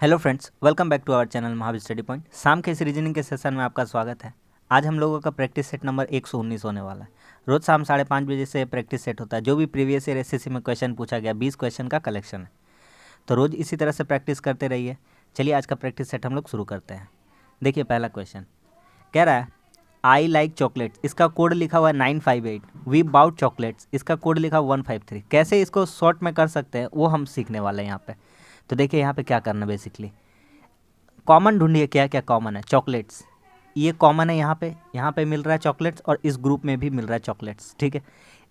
Hello friends, welcome back to our channel Mahavir study point. शाम के इस रीजनिंग के सेशन में आपका स्वागत है। आज हम लोगों का प्रैक्टिस सेट नंबर 119 होने वाला है। रोज़ शाम 5:30 बजे से प्रैक्टिस सेट होता है। जो भी प्रीवियस ईयर एसएससी में क्वेश्चन पूछा गया 20 क्वेश्चन का कलेक्शन है। तो रोज़ इसी तरह से प्रैक्टिस करते रहिए। चलिए आज का प्रैक्टिस सेट हम लोग शुरू करते हैं। देखिए पहला क्वेश्चन कह रहा है आई लाइक चॉकलेट्स, इसका कोड लिखा हुआ है 958। वी बाउट चॉकलेट्स, इसका कोड लिखा हुआ 153। कैसे इसको शॉर्ट में कर सकते हैं वो हम सीखने वाले हैं यहाँ पे। तो देखिए यहाँ पे क्या करना है, बेसिकली कॉमन ढूंढिए। क्या क्या कॉमन है? चॉकलेट्स, ये कॉमन है। यहाँ पे मिल रहा है चॉकलेट्स और इस ग्रुप में भी मिल रहा है चॉकलेट्स। ठीक है,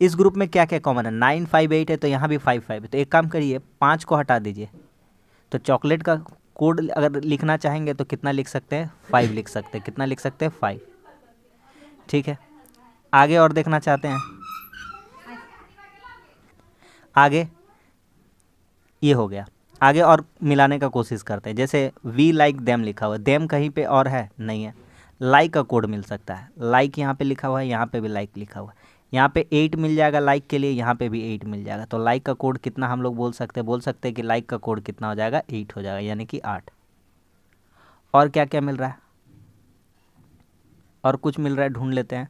इस ग्रुप में क्या क्या कॉमन है? 958 है तो यहाँ भी 55 है। तो एक काम करिए, 5 को हटा दीजिए। तो चॉकलेट का कोड अगर लिखना चाहेंगे तो कितना लिख सकते हैं? 5 लिख सकते हैं। कितना लिख सकते हैं? 5। ठीक है, आगे और देखना चाहते हैं? आगे ये हो गया। आगे और मिलाने का कोशिश करते हैं। जैसे वी लाइक देम लिखा हुआ है, देम कहीं पे और है? नहीं है। लाइक का कोड मिल सकता है। लाइक यहाँ पे लिखा हुआ है, यहाँ पे भी लाइक लिखा हुआ है। यहाँ पे 8 मिल जाएगा लाइक के लिए, यहाँ पे भी 8 मिल जाएगा। तो लाइक का कोड कितना हम लोग बोल सकते हैं? बोल सकते हैं कि लाइक का कोड कितना हो जाएगा? 8 हो जाएगा, यानी कि 8। और क्या क्या मिल रहा है? और कुछ मिल रहा है, ढूंढ लेते हैं।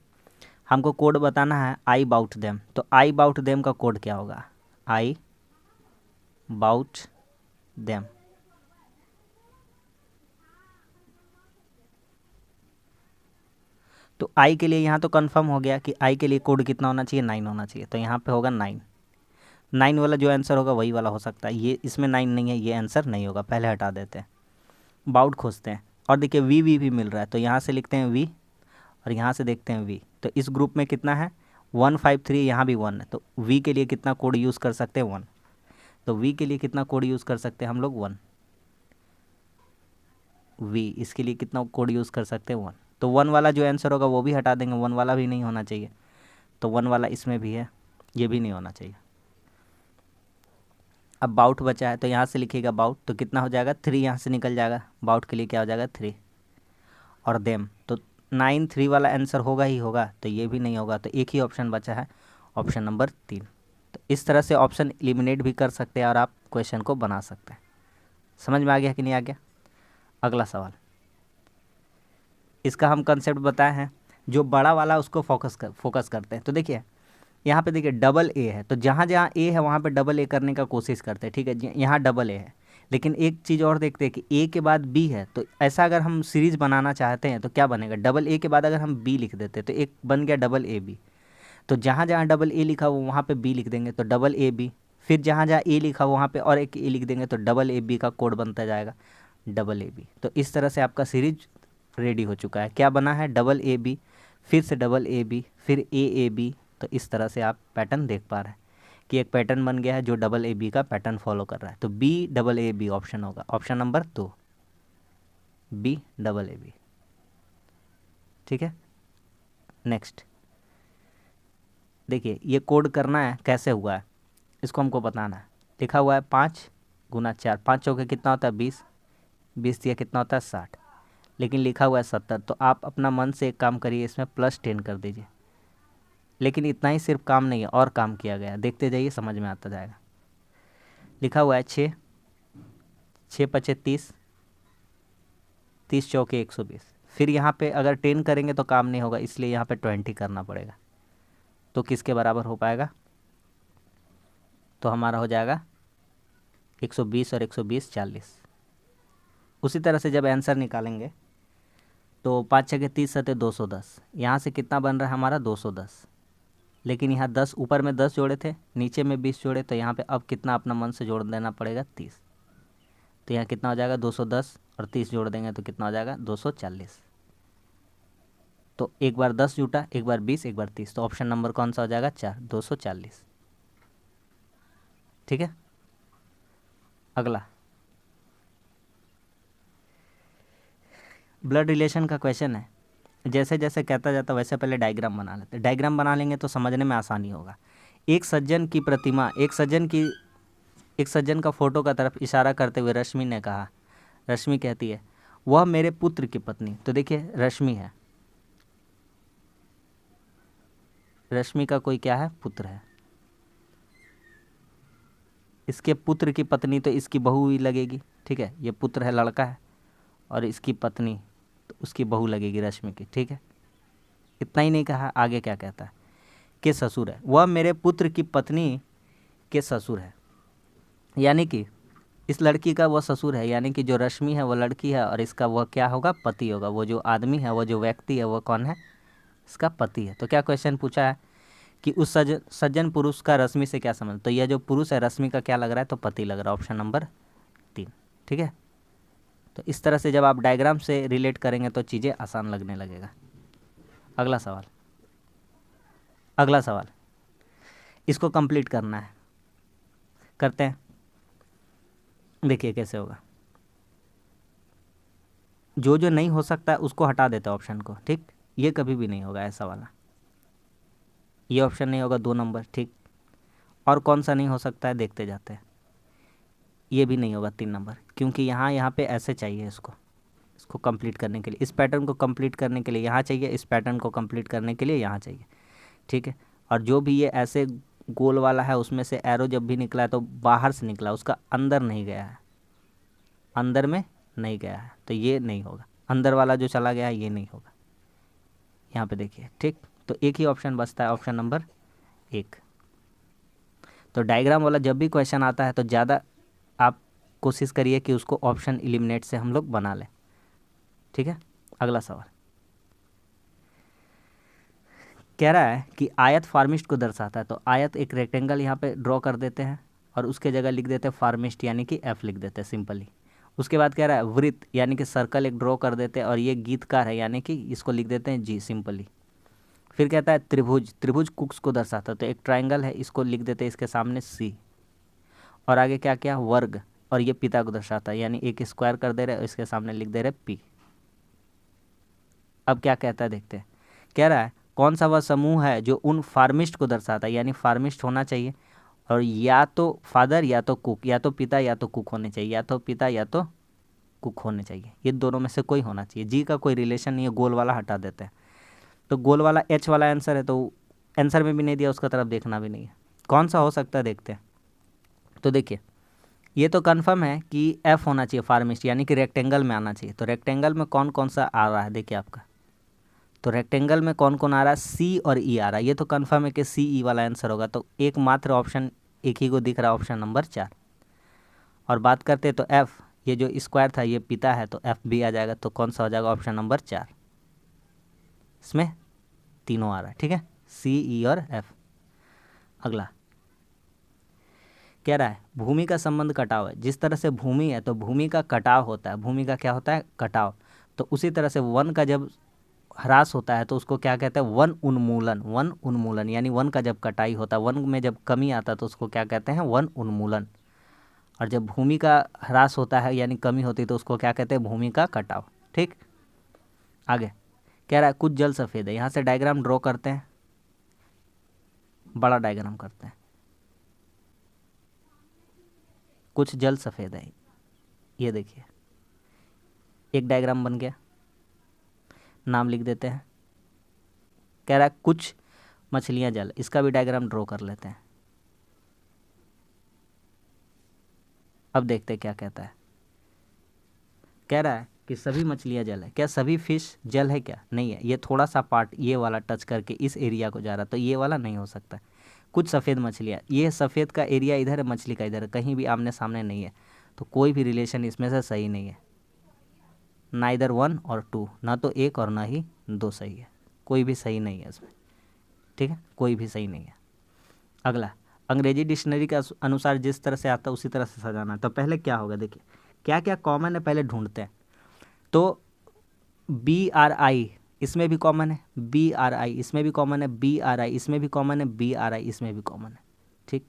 हमको कोड बताना है आई बाउट देम। तो आई बाउट देम का कोड क्या होगा? I bout them. तो आई के लिए यहाँ तो कंफर्म हो गया कि आई के लिए कोड कितना होना चाहिए? 9 होना चाहिए। तो यहाँ पे होगा 9। 9 वाला जो आंसर होगा वही वाला हो सकता है। ये इसमें 9 नहीं है, ये आंसर नहीं होगा, पहले हटा देते हैं। बाउट खोजते हैं और देखिए वी भी मिल रहा है। तो यहाँ से लिखते हैं वी और यहाँ से देखते हैं वी। तो इस ग्रुप में कितना है? 153। यहाँ भी 1 है। तो वी के लिए कितना कोड यूज़ कर सकते हैं? 1। तो वी के लिए कितना कोड यूज़ कर सकते हैं हम लोग? 1। वी इसके लिए कितना कोड यूज़ कर सकते हैं? 1। तो 1 वाला जो आंसर होगा वो भी हटा देंगे, 1 वाला भी नहीं होना चाहिए। तो 1 वाला इसमें भी है, ये भी नहीं होना चाहिए। अब बाउट बचा है तो यहाँ से लिखिएगा बाउट। तो कितना हो जाएगा? 3 यहाँ से निकल जाएगा। बाउट के लिए क्या हो जाएगा? 3। और देम तो 9 3 वाला आंसर होगा ही होगा, तो ये भी नहीं होगा। तो एक ही ऑप्शन बचा है, ऑप्शन नंबर 3। तो इस तरह से ऑप्शन एलिमिनेट भी कर सकते हैं और आप क्वेश्चन को बना सकते हैं। समझ में आ गया कि नहीं आ गया? अगला सवाल, इसका हम कंसेप्ट बताए हैं। जो बड़ा वाला उसको फोकस करते हैं। तो देखिए यहाँ पे देखिए डबल ए है, तो जहाँ जहाँ ए है वहाँ पे डबल ए करने का कोशिश करते हैं। ठीक है, यहाँ डबल ए है। लेकिन एक चीज़ और देखते हैं कि ए के बाद बी है। तो ऐसा अगर हम सीरीज बनाना चाहते हैं तो क्या बनेगा? डबल ए के बाद अगर हम बी लिख देते तो एक बन गया डबल ए बी। तो जहाँ जहाँ डबल ए लिखा हो वहाँ पे बी लिख देंगे तो डबल ए बी। फिर जहाँ जहाँ ए लिखा हो वहाँ पे और एक ए लिख देंगे तो डबल ए बी का कोड बनता जाएगा डबल ए बी। तो इस तरह से आपका सीरीज रेडी हो चुका है। क्या बना है? डबल ए बी, फिर से डबल ए बी, फिर ए बी। तो इस तरह से आप पैटर्न देख पा रहे हैं कि एक पैटर्न बन गया है जो डबल ए बी का पैटर्न फॉलो कर रहा है। तो B double A B option होगा, option number 2, B double A B. ठीक है, नेक्स्ट देखिए ये कोड करना है, कैसे हुआ है इसको हमको बताना है। लिखा हुआ है 5 गुना 4, 5 चौके कितना होता है? 20, 20 दिया कितना होता है? 60। लेकिन लिखा हुआ है 70। तो आप अपना मन से एक काम करिए, इसमें +10 कर दीजिए। लेकिन इतना ही सिर्फ काम नहीं है, और काम किया गया है, देखते जाइए समझ में आता जाएगा। लिखा हुआ है 6, 6 पचे 30, 30 चौके 120। फिर यहाँ पे अगर 10 करेंगे तो काम नहीं होगा, इसलिए यहाँ पे 20 करना पड़ेगा। तो किसके बराबर हो पाएगा? तो हमारा हो जाएगा 120 और 120 40। उसी तरह से जब आंसर निकालेंगे तो 5 छः 30 सते 210। यहाँ से कितना बन रहा है हमारा? 210। लेकिन यहाँ 10 ऊपर में 10 जोड़े थे, नीचे में 20 जोड़े, तो यहाँ पे अब कितना अपना मन से जोड़ देना पड़ेगा? 30। तो यहाँ कितना हो जाएगा? 210 और 30 जोड़ देंगे तो कितना हो जाएगा? 240। तो एक बार 10 जुटा, एक बार 20, एक बार 30। तो ऑप्शन नंबर कौन सा हो जाएगा? 4, 240। ठीक है, अगला ब्लड रिलेशन का क्वेश्चन है। जैसे जैसे कहता जाता वैसे पहले डायग्राम बना लेते। डायग्राम बना लेंगे तो समझने में आसानी होगा। एक सज्जन की प्रतिमा, एक सज्जन का फोटो का तरफ इशारा करते हुए रश्मि ने कहा, रश्मि कहती है वह मेरे पुत्र की पत्नी। तो देखिए रश्मि है, रश्मि का कोई क्या है? पुत्र है। इसके पुत्र की पत्नी तो इसकी बहू ही लगेगी, ठीक है, ये पुत्र है लड़का है, और इसकी पत्नी तो उसकी बहू लगेगी रश्मि की, ठीक है। इतना ही नहीं कहा, आगे क्या कहता है कि ससुर है, वह मेरे पुत्र की पत्नी के ससुर है, यानी कि इस लड़की का वो ससुर है, यानी कि जो रश्मि है वो लड़की है और इसका वह क्या होगा, पति होगा। वो जो आदमी है, वो जो व्यक्ति है, वो कौन है, इसका पति है। तो क्या क्वेश्चन पूछा है कि उस सज्जन पुरुष का रश्मि से क्या संबंध। तो यह जो पुरुष है रश्मि का क्या लग रहा है, तो पति लग रहा है, ऑप्शन नंबर 3, ठीक है। तो इस तरह से जब आप डायग्राम से रिलेट करेंगे तो चीज़ें आसान लगने लगेगा। अगला सवाल, अगला सवाल इसको कंप्लीट करना है, करते हैं। देखिए कैसे होगा, जो जो नहीं हो सकता है उसको हटा देते हैं ऑप्शन को, ठीक। ये कभी भी नहीं होगा ऐसा वाला, ये ऑप्शन नहीं होगा 2 नंबर, ठीक। और कौन सा नहीं हो सकता है देखते जाते हैं। ये भी नहीं होगा 3 नंबर, क्योंकि यहाँ पे ऐसे चाहिए इसको, इसको कंप्लीट करने के लिए, इस पैटर्न को कंप्लीट करने के लिए यहाँ चाहिए, इस पैटर्न को कंप्लीट करने के लिए यहाँ चाहिए, ठीक है। और जो भी ये ऐसे गोल वाला है उसमें से एरो जब भी निकला है तो बाहर से निकला, उसका अंदर नहीं गया है, अंदर में नहीं गया है, तो ये नहीं होगा। अंदर वाला जो चला गया है ये नहीं होगा, यहाँ पे देखिए, ठीक। तो एक ही ऑप्शन बचता है, ऑप्शन नंबर 1। तो डायग्राम वाला जब भी क्वेश्चन आता है तो ज़्यादा आप कोशिश करिए कि उसको ऑप्शन एलिमिनेट से हम लोग बना लें, ठीक है। अगला सवाल कह रहा है कि आयत फार्मिस्ट को दर्शाता है। तो आयत एक रेक्टेंगल यहाँ पे ड्रॉ कर देते हैं और उसके जगह लिख देते हैं फार्मिस्ट, यानी कि F लिख देते हैं सिंपली। उसके बाद कह रहा है वृत्त यानी कि सर्कल एक ड्रॉ कर देते हैं और ये गीतकार है, यानी कि इसको लिख देते हैं G सिंपली। फिर कहता है त्रिभुज, त्रिभुज कुक्स को दर्शाता है, तो एक ट्राइंगल है, इसको लिख देते हैं इसके सामने C। और आगे क्या क्या, वर्ग, और ये पिता को दर्शाता है, यानी एक स्क्वायर कर दे रहे और इसके सामने लिख दे रहे P। अब क्या कहता है देखते हैं, कह रहा है कौन सा वह समूह है जो उन फार्मिस्ट को दर्शाता है, यानी फार्मिस्ट होना चाहिए, और या तो फादर या तो कुक, या तो पिता या तो कुक होने चाहिए, या तो पिता या तो कुक होने चाहिए, ये दोनों में से कोई होना चाहिए। जी का कोई रिलेशन नहीं है, गोल वाला हटा देते हैं। तो गोल वाला H वाला आंसर है, तो आंसर में भी नहीं दिया, उसका तरफ देखना भी नहीं है। कौन सा हो सकता है देखते हैं। तो देखिए ये तो कन्फर्म है कि F होना चाहिए फार्मिस्ट, यानी कि रेक्टेंगल में आना चाहिए। तो रेक्टेंगल में कौन कौन सा आ रहा है देखिए आपका, तो रेक्टेंगल में कौन कौन आ रहा है, C और E आ रहा है। ये तो कन्फर्म है कि CE वाला आंसर होगा। तो एकमात्र ऑप्शन एक ही को दिख रहा है, ऑप्शन नंबर 4। और बात करते हैं तो F, ये जो स्क्वायर था ये पिता है, तो F भी आ जाएगा। तो कौन सा हो जाएगा, ऑप्शन नंबर 4। इसमें तीनों आ रहा है, ठीक है, C, E और F। अगला कह रहा है भूमि का संबंध कटाव है। जिस तरह से भूमि है तो भूमि का कटाव होता है, भूमि का क्या होता है, कटाव। तो उसी तरह से वन का जब ह्रास होता है तो उसको क्या कहते हैं, वन उन्मूलन। वन उन्मूलन यानी वन का जब कटाई होता है, वन में जब कमी आता है तो उसको क्या कहते हैं, वन उन्मूलन। और जब भूमि का ह्रास होता है यानी कमी होती है तो उसको क्या कहते हैं, भूमि का कटाव, ठीक। आगे कह रहा है कुछ जल सफ़ेद है। यहाँ से डायग्राम ड्रॉ करते हैं, बड़ा डायग्राम करते हैं। कुछ जल सफ़ेद है, ये देखिए एक डायग्राम बन गया, नाम लिख देते हैं। कह रहा है कुछ मछलियाँ जल, इसका भी डायग्राम ड्रॉ कर लेते हैं। अब देखते हैं क्या कहता है। कह रहा है कि सभी मछलियाँ जल है। क्या सभी फिश जल है, क्या नहीं है, ये थोड़ा सा पार्ट ये वाला टच करके इस एरिया को जा रहा, तो ये वाला नहीं हो सकता। कुछ सफ़ेद मछलियाँ, ये सफ़ेद का एरिया इधर है, मछली का इधर है, कहीं भी आमने सामने नहीं है, तो कोई भी रिलेशन इसमें से सही नहीं है। ना इधर 1 और 2, ना तो 1 और ना ही 2 सही है, कोई भी सही नहीं है इसमें, ठीक है, कोई भी सही नहीं है। अगला अंग्रेजी डिक्शनरी के अनुसार जिस तरह से आता है उसी तरह से सजाना है। तो पहले क्या होगा देखिए, क्या क्या कॉमन है पहले ढूंढते हैं। तो BRI इसमें भी कॉमन है, BRI इसमें भी कॉमन है, BRI इसमें भी कॉमन है, BRI इसमें भी कॉमन है, ठीक।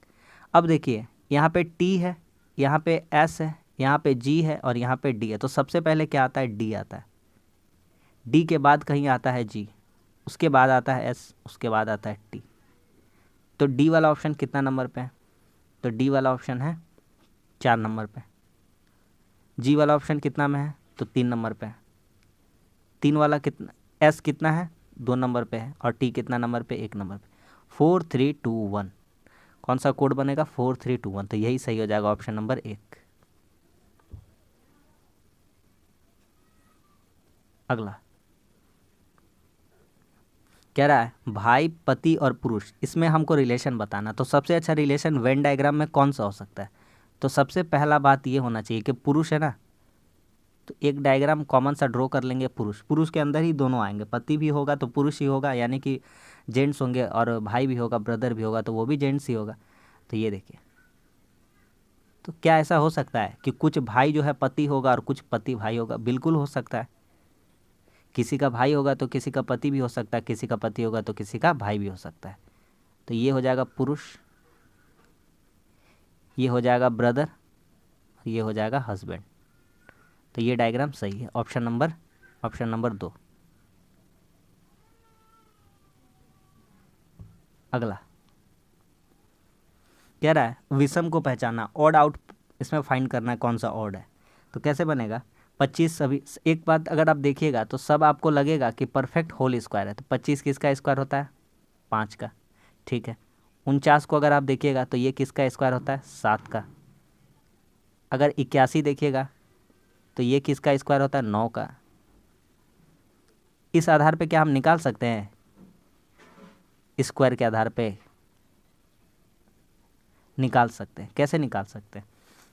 अब देखिए यहाँ पे T है, यहाँ पे S है, यहाँ पे G है और यहाँ पे D है। तो सबसे पहले क्या आता है, D आता है। D के बाद कहीं आता है G, उसके बाद आता है S, उसके बाद आता है T। तो D वाला ऑप्शन कितना नंबर पे है, तो D वाला ऑप्शन है 4 नंबर पे। G वाला ऑप्शन कितना में है, तो 3 नंबर पे है। 3 वाला कितना, S कितना है, 2 नंबर पे है, और T कितना नंबर पे, 1 नंबर पे। 4 3 2 1 कौन सा कोड बनेगा 4321, तो यही सही हो जाएगा ऑप्शन नंबर 1। अगला कह रहा है भाई, पति और पुरुष, इसमें हमको रिलेशन बताना। तो सबसे अच्छा रिलेशन वेन डायग्राम में कौन सा हो सकता है? तो सबसे पहला बात ये होना चाहिए कि पुरुष है ना, तो एक डायग्राम कॉमन सा ड्रॉ कर लेंगे। पुरुष, पुरुष के अंदर ही दोनों आएंगे, पति भी होगा तो पुरुष ही होगा, यानी कि जेंट्स होंगे, और भाई भी होगा, ब्रदर भी होगा तो वो भी जेंट्स ही होगा। तो ये देखिए, तो क्या ऐसा हो सकता है कि कुछ भाई जो है पति होगा और कुछ पति भाई होगा? बिल्कुल हो सकता है। किसी का भाई होगा तो किसी का पति भी हो सकता है, किसी का पति होगा तो किसी का भाई भी हो सकता है। तो ये हो जाएगा पुरुष, ये हो जाएगा ब्रदर, ये हो जाएगा हस्बैंड। तो ये डायग्राम सही है, ऑप्शन नंबर 2। अगला कह रहा है विषम को पहचानना, ऑड आउट इसमें फाइंड करना है कौन सा ऑड है। तो कैसे बनेगा? 25 सभी, एक बात अगर आप देखिएगा तो सब आपको लगेगा कि परफेक्ट होल स्क्वायर है। तो 25 किसका स्क्वायर होता है? 5 का, ठीक है। 49 को अगर आप देखिएगा तो ये किसका स्क्वायर होता है? 7 का। अगर 81 देखिएगा तो ये किसका स्क्वायर होता है? 9 का। इस आधार पे क्या हम निकाल सकते हैं? स्क्वायर के आधार पे निकाल सकते हैं। कैसे निकाल सकते हैं?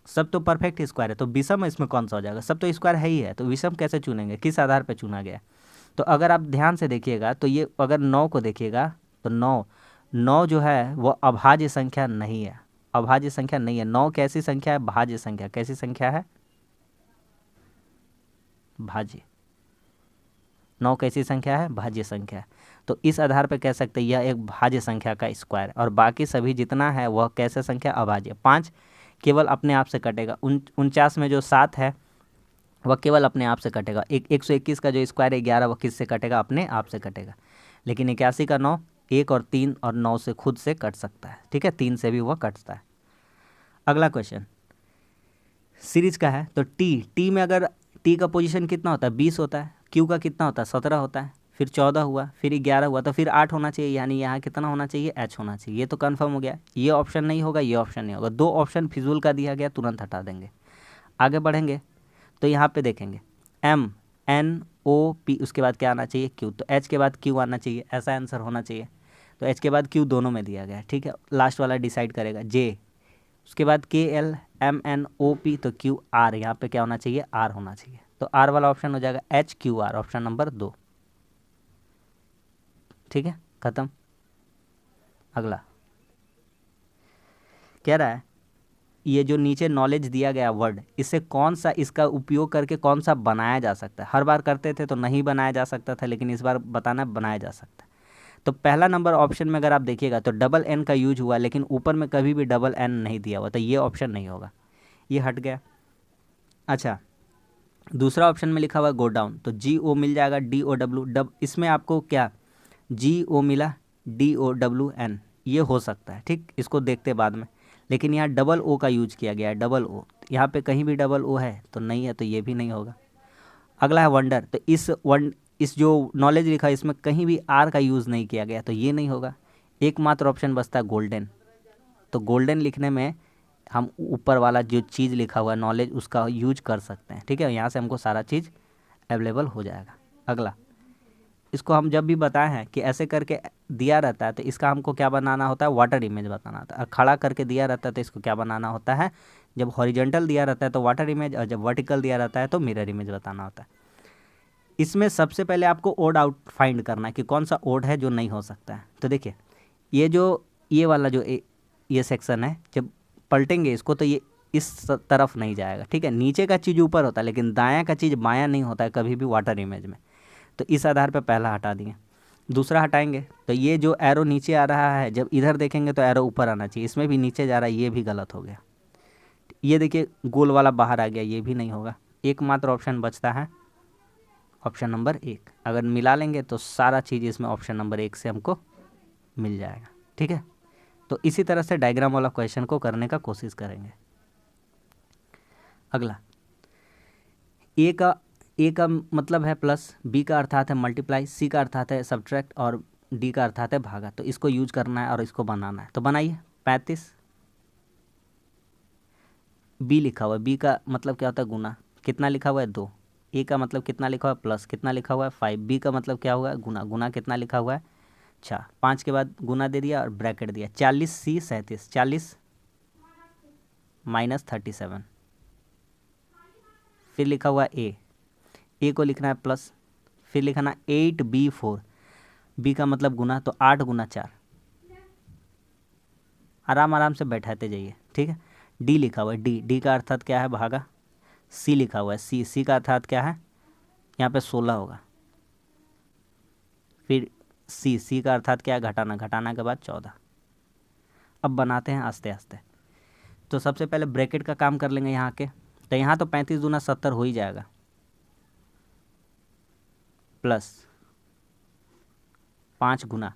सब तो परफेक्ट स्क्वायर है, तो विषम इसमें कौन सा हो जाएगा? सब तो स्क्वायर है ही है, तो विषम कैसे चुनेंगे? किस आधार पे चुना गया? तो अगर आप ध्यान से देखिएगा तो ये अगर 9 को देखिएगा तो 9 जो है वो अभाज्य संख्या नहीं है, अभाज्य संख्या नहीं है। 9 कैसी संख्या है? भाज्य संख्या। कैसी संख्या है? भाज्य। 9 कैसी संख्या है? भाज्य संख्या है। तो इस आधार पर कह सकते हैं यह एक भाज्य संख्या का स्क्वायर है, और बाकी सभी जितना है वह कैसे संख्या? अभाज्य। 5 केवल अपने आप से कटेगा। 49 में जो 7 है वह केवल अपने आप से कटेगा। 121 का जो स्क्वायर है 11, वह किससे कटेगा? अपने आप से कटेगा। लेकिन 81 का 9, 1 और 3 और 9 से खुद से कट सकता है, ठीक है, 3 से भी वह कटता है। अगला क्वेश्चन सीरीज का है। तो टी में अगर टी का पोजीशन कितना होता है? 20 होता है। क्यू का कितना होता है? 17 होता है। फिर 14 हुआ, फिर 11 हुआ, तो फिर 8 होना चाहिए, यानी यहाँ कितना होना चाहिए? एच होना चाहिए। ये तो कन्फर्म हो गया। ये ऑप्शन नहीं होगा, ये ऑप्शन नहीं होगा। 2 ऑप्शन फिजूल का दिया गया, तुरंत हटा देंगे। आगे बढ़ेंगे तो यहाँ पे देखेंगे MNOP, उसके बाद क्या आना चाहिए? क्यू। तो एच के बाद क्यू आना चाहिए, ऐसा आंसर होना चाहिए। तो एच के बाद क्यू दोनों में दिया गया है, ठीक है। लास्ट वाला डिसाइड करेगा। जे, उसके बाद KLMNOP, तो QR, यहाँ पे क्या होना चाहिए? R होना चाहिए। तो R वाला ऑप्शन हो जाएगा HQR, ऑप्शन नंबर 2, ठीक है, खत्म। अगला कह रहा है ये जो नीचे नॉलेज दिया गया वर्ड, इससे कौन सा, इसका उपयोग करके कौन सा बनाया जा सकता है? हर बार करते थे तो नहीं बनाया जा सकता था, लेकिन इस बार बताना बनाया जा सकता है। तो पहला नंबर ऑप्शन में अगर आप देखिएगा तो डबल एन का यूज हुआ, लेकिन ऊपर में कभी भी डबल एन नहीं दिया हुआ, तो ये ऑप्शन नहीं होगा, ये हट गया। अच्छा, दूसरा ऑप्शन में लिखा हुआ गो डाउन, तो GO मिल जाएगा, DOW, इसमें आपको क्या GO मिला, DOWN, ये हो सकता है, ठीक, इसको देखते बाद में। लेकिन यहाँ डबल O का यूज किया गया है, डबल O, यहाँ पे कहीं भी डबल O है तो नहीं है, तो ये भी नहीं होगा। अगला है वंडर, तो इस जो नॉलेज लिखा है इसमें कहीं भी R का यूज़ नहीं किया गया, तो ये नहीं होगा। एकमात्र ऑप्शन बचता है गोल्डन, तो गोल्डन लिखने में हम ऊपर वाला जो चीज़ लिखा हुआ है नॉलेज, उसका यूज कर सकते हैं, ठीक है। यहाँ से हमको सारा चीज़ अवेलेबल हो जाएगा। अगला, इसको हम जब भी बताए हैं कि ऐसे करके दिया रहता है तो इसका हमको क्या बनाना होता है? वाटर इमेज बनाना होता है। खड़ा करके दिया रहता है तो इसको क्या बनाना होता है? जब हॉरिजॉन्टल दिया रहता है तो वाटर इमेज, और जब वर्टिकल दिया रहता है तो मिरर इमेज बताना होता है। इसमें सबसे पहले आपको ओड आउट फाइंड करना है कि कौन सा ओड है जो नहीं हो सकता है। तो देखिए, ये वाला जो ये सेक्शन है, जब पलटेंगे इसको तो ये इस तरफ नहीं जाएगा, ठीक है। नीचे का चीज़ ऊपर होता है, लेकिन दायां का चीज़ बायां नहीं होता है कभी भी वाटर इमेज में। तो इस आधार पर पहला हटा दिए। दूसरा हटाएंगे तो ये जो एरो नीचे आ रहा है, जब इधर देखेंगे तो एरो ऊपर आना चाहिए, इसमें भी नीचे जा रहा है, ये भी गलत हो गया। ये देखिए गोल वाला बाहर आ गया, ये भी नहीं होगा। एकमात्र ऑप्शन बचता है ऑप्शन नंबर 1। अगर मिला लेंगे तो सारा चीज़ इसमें ऑप्शन नंबर 1 से हमको मिल जाएगा, ठीक है। तो इसी तरह से डायग्राम वाला क्वेश्चन को करने का कोशिश करेंगे। अगला, ए का मतलब है प्लस, बी का अर्थात है मल्टीप्लाई, सी का अर्थात है सब्ट्रैक्ट, और डी का अर्थात है भागा। तो इसको यूज करना है और इसको बनाना है, तो बनाइए। 35, बी लिखा हुआ है, बी का मतलब क्या होता है गुना, कितना लिखा हुआ है 2, ए का मतलब कितना लिखा हुआ है प्लस, कितना लिखा हुआ है 5, बी का मतलब क्या हुआ है गुना, गुना कितना लिखा हुआ है 6, 5 के बाद गुना दे दिया और ब्रैकेट दिया, 40C 37, 40 माइनस 37, फिर लिखा हुआ ए को लिखना है प्लस, फिर लिखना 8B4, बी का मतलब गुना, तो 8 गुना 4, आराम आराम से बैठाते जाइए, ठीक है। डी लिखा हुआ है, डी का अर्थात क्या है भागा, सी लिखा हुआ है, सी का अर्थात क्या है, यहाँ पे 16 होगा, फिर सी का अर्थात क्या है घटाना, घटाना के बाद 14। अब बनाते हैं आस्ते आस्ते। तो सबसे पहले ब्रैकेट का काम कर लेंगे यहाँ के, तो यहाँ तो 35 दूना 70 हो ही जाएगा, प्लस 5 गुना,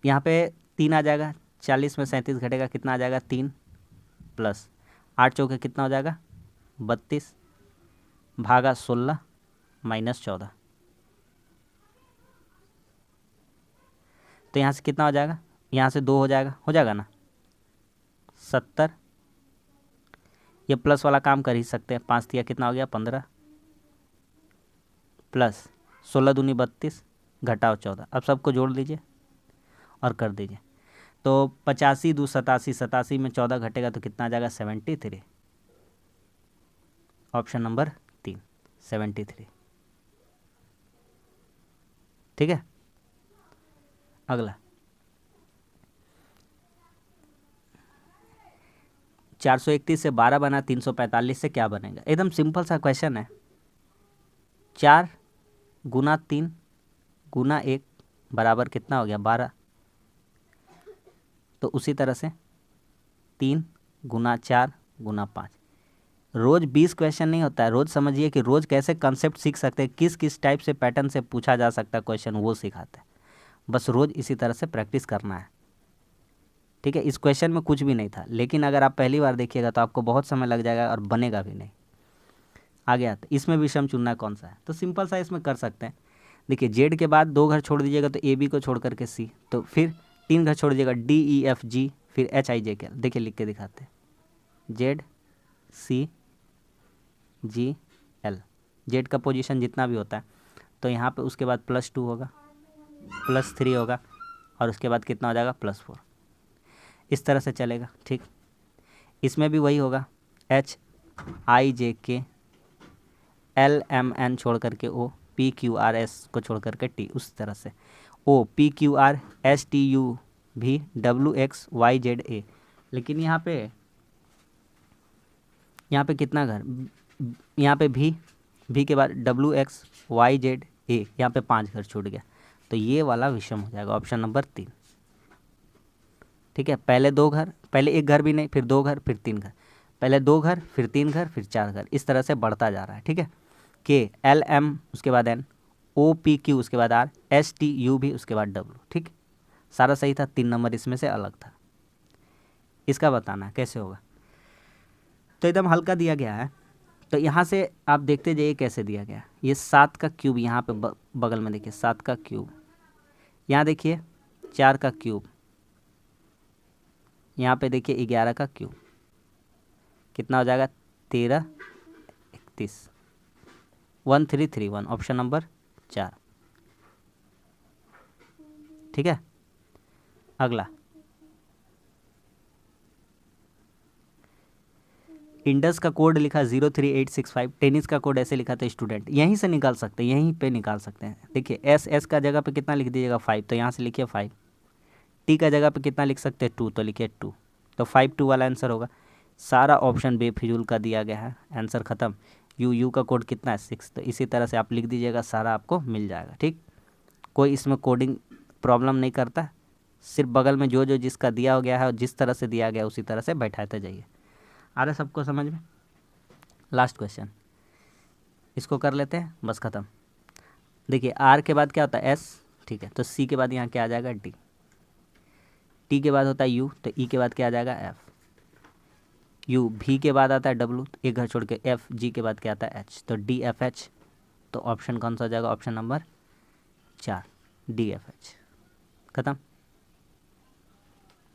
यहाँ पे 3 आ जाएगा, 40 में 37 घटेगा, कितना आ जाएगा 3, प्लस 8 चौके कितना हो जाएगा 32, भागा 16 माइनस 14, तो यहाँ से कितना हो जाएगा, यहाँ से 2 हो जाएगा ना 70, ये प्लस वाला काम कर ही सकते हैं, 5 दिया कितना हो गया 15, प्लस 16 दूनी 32, घटाओ 14, अब सबको जोड़ लीजिए और कर दीजिए, तो 85 दू 87, 87 में 14 घटेगा तो कितना आ जाएगा 73, ऑप्शन नंबर 3 73, ठीक है। अगला 431 से 12 बना, 345 से क्या बनेगा, एकदम सिंपल सा क्वेश्चन है, 4 गुना 3 गुना 1 बराबर कितना हो गया 12, तो उसी तरह से 3 गुना 4 गुना 5, रोज़ 20 क्वेश्चन नहीं होता है, रोज़ समझिए कि रोज़ कैसे कंसेप्ट सीख सकते हैं, किस किस टाइप से पैटर्न से पूछा जा सकता है क्वेश्चन, वो सिखाते हैं, बस रोज़ इसी तरह से प्रैक्टिस करना है, ठीक है। इस क्वेश्चन में कुछ भी नहीं था, लेकिन अगर आप पहली बार देखिएगा तो आपको बहुत समय लग जाएगा और बनेगा भी नहीं। आगे आता है, इसमें विषम चुनना कौन सा है, तो सिंपल सा इसमें कर सकते हैं, देखिए जेड के बाद 2 घर छोड़ दीजिएगा तो ए बी को छोड़ करके सी, तो फिर 3 घर छोड़ दीजिएगा डी ई एफ जी, फिर एच आई जे के, देखिए लिख के दिखाते हैं, Z C G L, Z का पोजीशन जितना भी होता है, तो यहाँ पे उसके बाद +2 होगा, +3 होगा, और उसके बाद कितना हो जाएगा +4, इस तरह से चलेगा, ठीक। इसमें भी वही होगा, एच आई जे के एल एम एन छोड़ करके O, P Q R S को छोड़ करके टी, उस तरह से O P Q R S T U भी W X Y Z A, लेकिन यहाँ पे कितना घर, यहाँ पे भी के बाद W X Y Z A, यहाँ पे 5 घर छूट गया, तो ये वाला विषम हो जाएगा, ऑप्शन नंबर 3, ठीक है। पहले 2 घर, पहले 1 घर भी नहीं, फिर 2 घर, फिर 3 घर, पहले 2 घर, फिर 3 घर, फिर 4 घर, इस तरह से बढ़ता जा रहा है, ठीक है। के एल एम उसके बाद एन, ओ पी क्यू उसके बाद आर, एस टी यू भी उसके बाद डब्ल्यू, ठीक। सारा सही था, 3 नंबर इसमें से अलग था, इसका बताना है कैसे होगा, तो एकदम हल्का दिया गया है, तो यहाँ से आप देखते जाइए कैसे दिया गया, ये 7 का क्यूब यहाँ पे बगल में देखिए 7 का क्यूब, यहाँ देखिए 4 का क्यूब, यहाँ पे देखिए 11 का क्यूब, कितना हो जाएगा 13 31, 1331, ऑप्शन नंबर 4, ठीक है। अगला इंडस का कोड लिखा 03865, टेनिस का कोड ऐसे लिखा था स्टूडेंट, यहीं से निकाल सकते हैं, यहीं पे निकाल सकते हैं, देखिए एस का जगह पे कितना लिख दीजिएगा 5, तो यहाँ से लिखिए 5, टी का जगह पे कितना लिख सकते हैं 2, तो लिखिए 2, तो 5 2 वाला आंसर होगा, सारा ऑप्शन बेफिजूल का दिया गया है, आंसर ख़त्म। यू का कोड कितना है 6, तो इसी तरह से आप लिख दीजिएगा, सारा आपको मिल जाएगा, ठीक। कोई इसमें कोडिंग प्रॉब्लम नहीं करता, सिर्फ बगल में जो जो जिसका दिया हो गया है और जिस तरह से दिया गया उसी तरह से बैठाते जाइए, आ रहा है सबको समझ में। लास्ट क्वेश्चन इसको कर लेते हैं, बस ख़त्म। देखिए आर के बाद क्या होता है एस, ठीक है, तो सी के बाद यहाँ क्या आ जाएगा डी, टी के बाद होता है यू, तो ई के बाद क्या आ जाएगा एफ, यू भी के बाद आता है डब्लू, तो एक घर छोड़ के एफ, जी के बाद क्या आता है एच, तो डी एफ एच, तो ऑप्शन कौन सा हो जाएगा, option number 4 D F H, खत्म।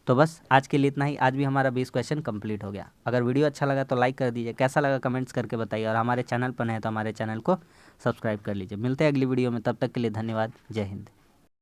तो बस आज के लिए इतना ही। आज भी हमारा 20 क्वेश्चन कंप्लीट हो गया। अगर वीडियो अच्छा लगा तो लाइक कर दीजिए, कैसा लगा कमेंट्स करके बताइए, और हमारे चैनल पर नए हैं तो हमारे चैनल को सब्सक्राइब कर लीजिए। मिलते हैं अगली वीडियो में, तब तक के लिए धन्यवाद। जय हिंद।